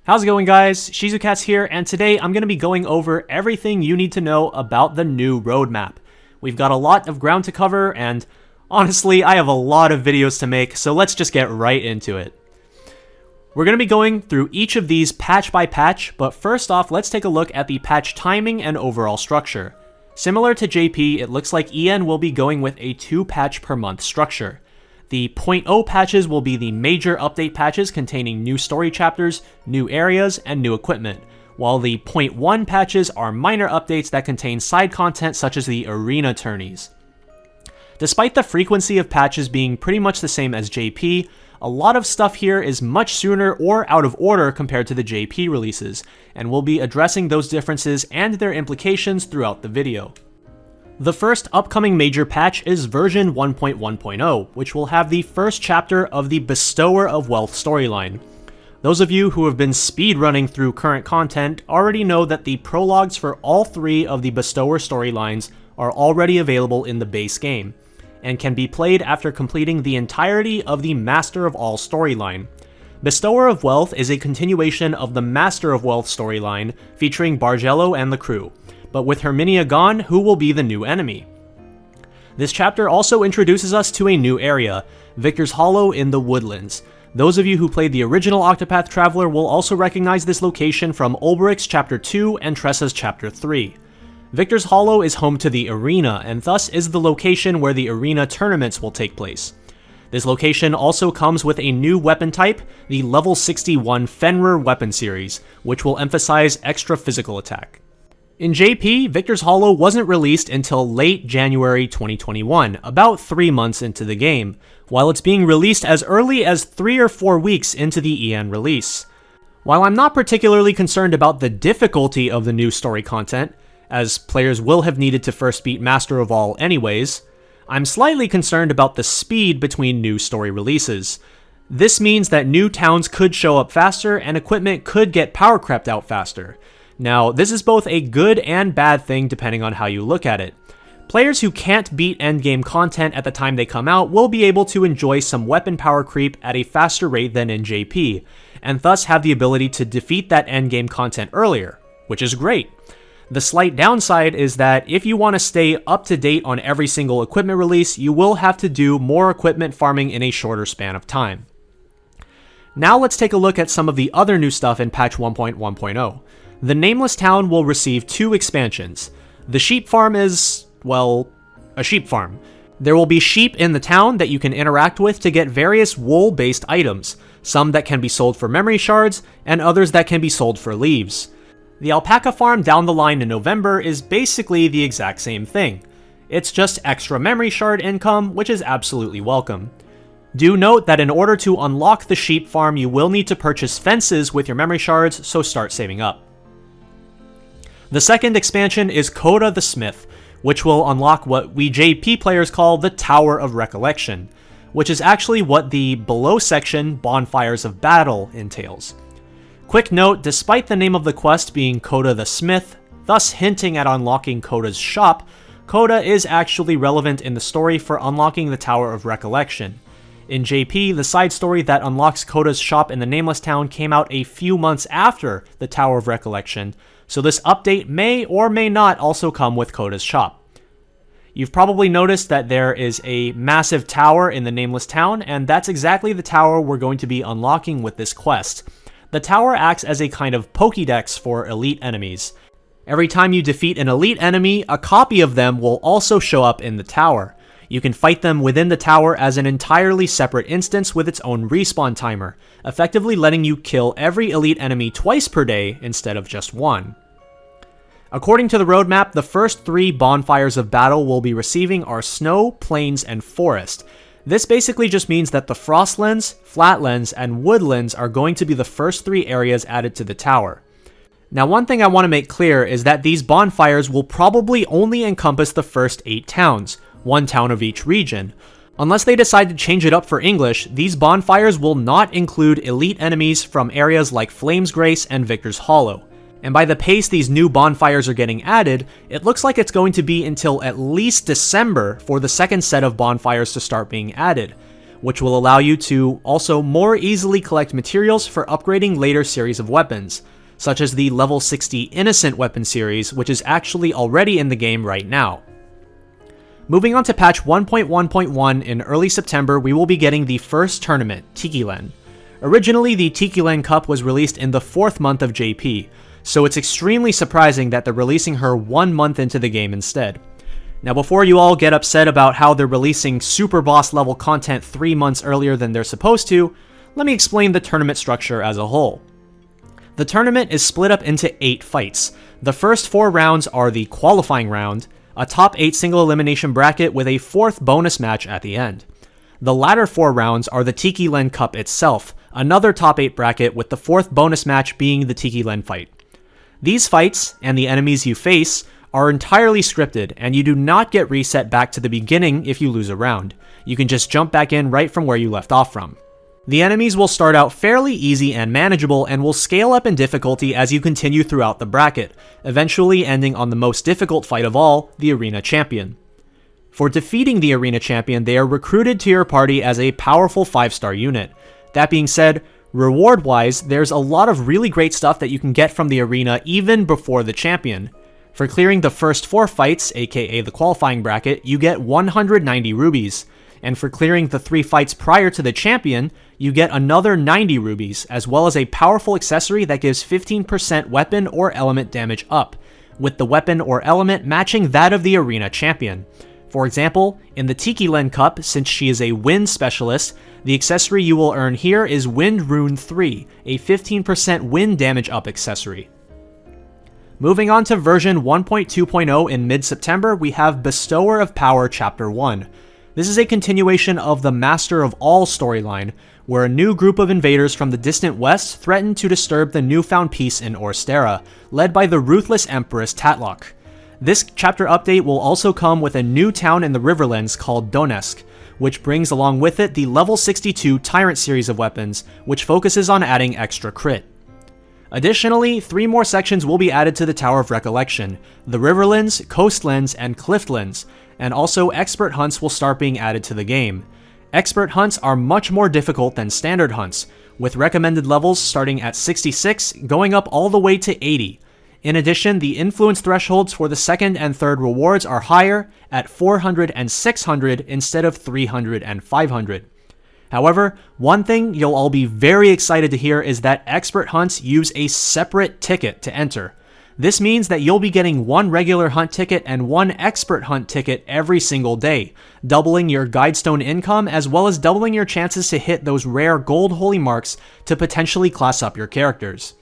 How's it going, guys? Shizukat's here, and today I'm going to be going over everything you need to know about the new roadmap. We've got a lot of ground to cover, and honestly, I have a lot of videos to make, so let's just get right into it. We're going to be going through each of these patch by patch, but first off, let's take a look at the patch timing and overall structure. Similar to JP, it looks like EN will be going with a 2 patch per month structure. The 0.0 patches will be the major update patches containing new story chapters, new areas, and new equipment, while the 0.1 patches are minor updates that contain side content such as the arena tourneys. Despite the frequency of patches being pretty much the same as JP, a lot of stuff here is much sooner or out of order compared to the JP releases, and we'll be addressing those differences and their implications throughout the video. The first upcoming major patch is version 1.1.0, which will have the first chapter of the Bestower of Wealth storyline. Those of you who have been speedrunning through current content already know that the prologues for all 3 of the Bestower storylines are already available in the base game, and can be played after completing the entirety of the Master of All storyline. Bestower of Wealth is a continuation of the Master of Wealth storyline featuring Bargello and the crew, but with Herminia gone, who will be the new enemy? This chapter also introduces us to a new area, Victor's Hollow in the Woodlands. Those of you who played the original Octopath Traveler will also recognize this location from Ulbricht's Chapter 2 and Tressa's Chapter 3. Victor's Hollow is home to the arena, and thus is the location where the arena tournaments will take place. This location also comes with a new weapon type, the level 61 Fenrir weapon series, which will emphasize extra physical attack. In JP, Victor's Hollow wasn't released until late January 2021, about 3 months into the game, while it's being released as early as 3 or 4 weeks into the EN release. While I'm not particularly concerned about the difficulty of the new story content, as players will have needed to first beat Master of All anyways, I'm slightly concerned about the speed between new story releases. This means that new towns could show up faster and equipment could get power crept out faster. Now, this is both a good and bad thing depending on how you look at it. Players who can't beat endgame content at the time they come out will be able to enjoy some weapon power creep at a faster rate than in JP, and thus have the ability to defeat that endgame content earlier, which is great. The slight downside is that if you want to stay up to date on every single equipment release, you will have to do more equipment farming in a shorter span of time. Now let's take a look at some of the other new stuff in patch 1.1.0. The Nameless town will receive 2 expansions. The sheep farm is, well, a sheep farm. There will be sheep in the town that you can interact with to get various wool-based items, some that can be sold for memory shards, and others that can be sold for leaves. The alpaca farm down the line in November is basically the exact same thing. It's just extra memory shard income, which is absolutely welcome. Do note that in order to unlock the sheep farm, you will need to purchase fences with your memory shards, so start saving up. The second expansion is Coda the Smith, which will unlock what we JP players call the Tower of Recollection, which is actually what the below section Bonfires of Battle entails. Quick note, despite the name of the quest being Coda the Smith, thus hinting at unlocking Coda's shop, Coda is actually relevant in the story for unlocking the Tower of Recollection. In JP, the side story that unlocks Coda's shop in the Nameless town came out a few months after the Tower of Recollection, so this update may or may not also come with Coda's shop. You've probably noticed that there is a massive tower in the Nameless town, and that's exactly the tower we're going to be unlocking with this quest. The tower acts as a kind of Pokédex for elite enemies. Every time you defeat an elite enemy, a copy of them will also show up in the tower. You can fight them within the tower as an entirely separate instance with its own respawn timer, effectively letting you kill every elite enemy twice per day instead of just one. According to the roadmap, the first 3 bonfires of battle we'll be receiving are Snow, Plains, and Forest. This basically just means that the Frostlands, Flatlands, and Woodlands are going to be the first 3 areas added to the tower. Now, one thing I want to make clear is that these bonfires will probably only encompass the first 8 towns, 1 town of each region. Unless they decide to change it up for English, these bonfires will not include elite enemies from areas like Flame's Grace and Victor's Hollow. And by the pace these new bonfires are getting added, it looks like it's going to be until at least December for the second set of bonfires to start being added, which will allow you to also more easily collect materials for upgrading later series of weapons, such as the level 60 Innocent weapon series, which is actually already in the game right now. Moving on to patch 1.1.1 in early September, we will be getting the first tournament, Tikilen. Originally, the Tikilen Cup was released in the 4th month of JP, so it's extremely surprising that they're releasing her 1 month into the game instead. Now, before you all get upset about how they're releasing super boss level content 3 months earlier than they're supposed to, let me explain the tournament structure as a whole. The tournament is split up into 8 fights. The first 4 rounds are the qualifying round, a top 8 single elimination bracket with a 4th bonus match at the end. The latter 4 rounds are the Tikilen Cup itself, another top 8 bracket with the 4th bonus match being the Tikilen fight. These fights, and the enemies you face, are entirely scripted, and you do not get reset back to the beginning if you lose a round. You can just jump back in right from where you left off from. The enemies will start out fairly easy and manageable and will scale up in difficulty as you continue throughout the bracket, eventually ending on the most difficult fight of all, the Arena Champion. For defeating the Arena Champion, they are recruited to your party as a powerful 5-star unit. That being said, reward-wise, there's a lot of really great stuff that you can get from the arena even before the champion. For clearing the first 4 fights, aka the qualifying bracket, you get 190 rubies. And for clearing the 3 fights prior to the champion, you get another 90 rubies, as well as a powerful accessory that gives 15% weapon or element damage up, with the weapon or element matching that of the arena champion. For example, in the Tikilen Cup, since she is a wind specialist, the accessory you will earn here is Wind Rune 3, a 15% wind damage up accessory. Moving on to version 1.2.0 in mid-September, we have Bestower of Power Chapter 1. This is a continuation of the Master of All storyline, where a new group of invaders from the distant west threaten to disturb the newfound peace in Orstera, led by the ruthless Empress Tatlok. This chapter update will also come with a new town in the Riverlands called Donetsk, which brings along with it the level 62 Tyrant series of weapons, which focuses on adding extra crit. Additionally, 3 more sections will be added to the Tower of Recollection, the Riverlands, Coastlands, and Cliftlands, and also expert hunts will start being added to the game. Expert hunts are much more difficult than standard hunts, with recommended levels starting at 66 going up all the way to 80. In addition, the influence thresholds for the 2nd and 3rd rewards are higher at 400 and 600 instead of 300 and 500. However, one thing you'll all be very excited to hear is that expert hunts use a separate ticket to enter. This means that you'll be getting 1 regular hunt ticket and 1 expert hunt ticket every single day, doubling your guidestone income as well as doubling your chances to hit those rare gold holy marks to potentially class up your characters.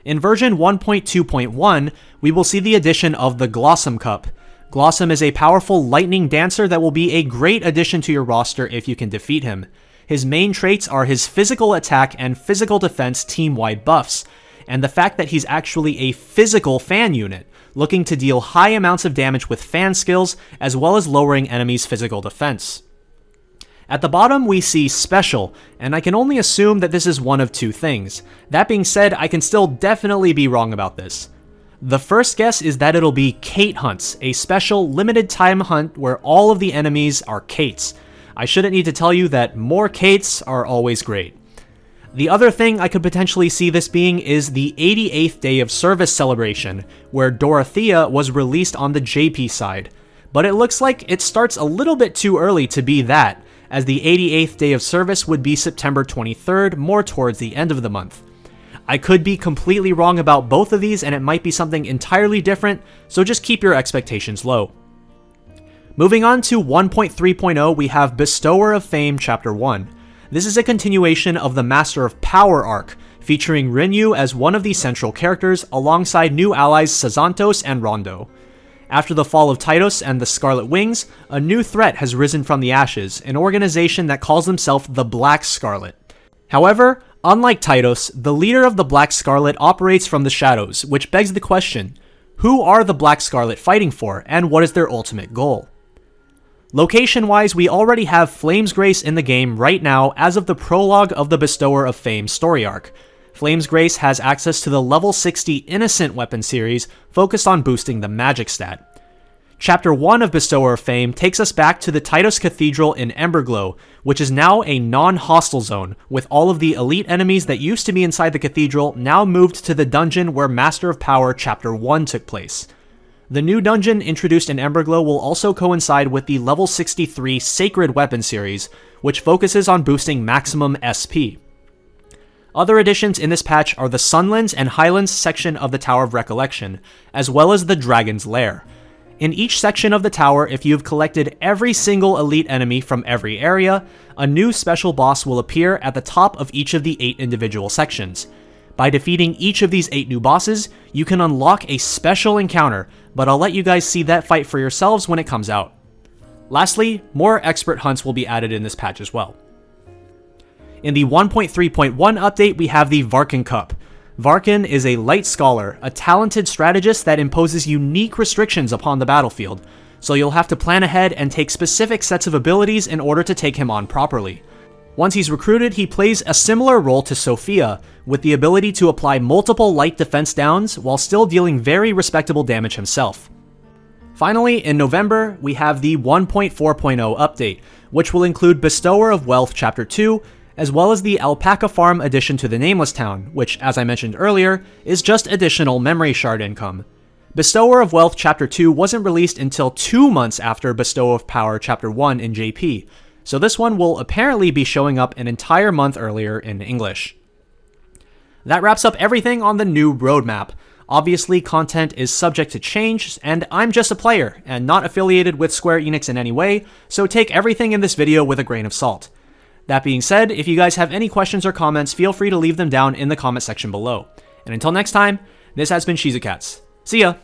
In version 1.2.1, we will see the addition of the Glossum Cup. Glossum is a powerful lightning dancer that will be a great addition to your roster if you can defeat him. His main traits are his physical attack and physical defense team-wide buffs, and the fact that he's actually a physical fan unit, looking to deal high amounts of damage with fan skills as well as lowering enemies' physical defense. At the bottom, we see Special, and I can only assume that this is one of 2 things. That being said, I can still definitely be wrong about this. The first guess is that it'll be Kate Hunts, a special limited time hunt where all of the enemies are Kates. I shouldn't need to tell you that more Kates are always great. The other thing I could potentially see this being is the 88th Day of Service celebration, where Dorothea was released on the JP side. But it looks like it starts a little bit too early to be that, as the 88th Day of Service would be September 23rd, more towards the end of the month. I could be completely wrong about both of these and it might be something entirely different, so just keep your expectations low. Moving on to 1.3.0, we have Bestower of Fame Chapter 1. This is a continuation of the Master of Power arc, featuring Rinyu as one of the central characters alongside new allies Sazantos and Rondo. After the fall of Titos and the Scarlet Wings, a new threat has risen from the ashes, an organization that calls themselves the Black Scarlet. However, unlike Titos, the leader of the Black Scarlet operates from the shadows, which begs the question, who are the Black Scarlet fighting for, and what is their ultimate goal? Location-wise, we already have Flame's Grace in the game right now as of the prologue of the Bestower of Fame story arc. Flame's Grace has access to the level 60 Innocent weapon series focused on boosting the magic stat. Chapter 1 of Bestower of Fame takes us back to the Titus Cathedral in Emberglow, which is now a non-hostile zone, with all of the elite enemies that used to be inside the cathedral now moved to the dungeon where Master of Power Chapter 1 took place. The new dungeon introduced in Emberglow will also coincide with the level 63 Sacred Weapon series, which focuses on boosting maximum SP. Other additions in this patch are the Sunlands and Highlands section of the Tower of Recollection, as well as the Dragon's Lair. In each section of the tower, if you've collected every single elite enemy from every area, a new special boss will appear at the top of each of the 8 individual sections. By defeating each of these 8 new bosses, you can unlock a special encounter, but I'll let you guys see that fight for yourselves when it comes out. Lastly, more expert hunts will be added in this patch as well. In the 1.3.1 update, we have the Varkin Cup. Varkin is a light scholar, a talented strategist that imposes unique restrictions upon the battlefield, so you'll have to plan ahead and take specific sets of abilities in order to take him on properly. Once he's recruited, he plays a similar role to Sophia, with the ability to apply multiple light defense downs while still dealing very respectable damage himself. Finally, in November, we have the 1.4.0 update, which will include Bestower of Wealth Chapter 2, as well as the Alpaca Farm addition to the Nameless town, which, as I mentioned earlier, is just additional memory shard income. Bestower of Wealth Chapter 2 wasn't released until 2 months after Bestower of Power Chapter 1 in JP, so this one will apparently be showing up an entire month earlier in English. That wraps up everything on the new roadmap. Obviously, content is subject to change, and I'm just a player, and not affiliated with Square Enix in any way, so take everything in this video with a grain of salt. That being said, if you guys have any questions or comments, feel free to leave them down in the comment section below. And until next time, this has been Shizukats. See ya!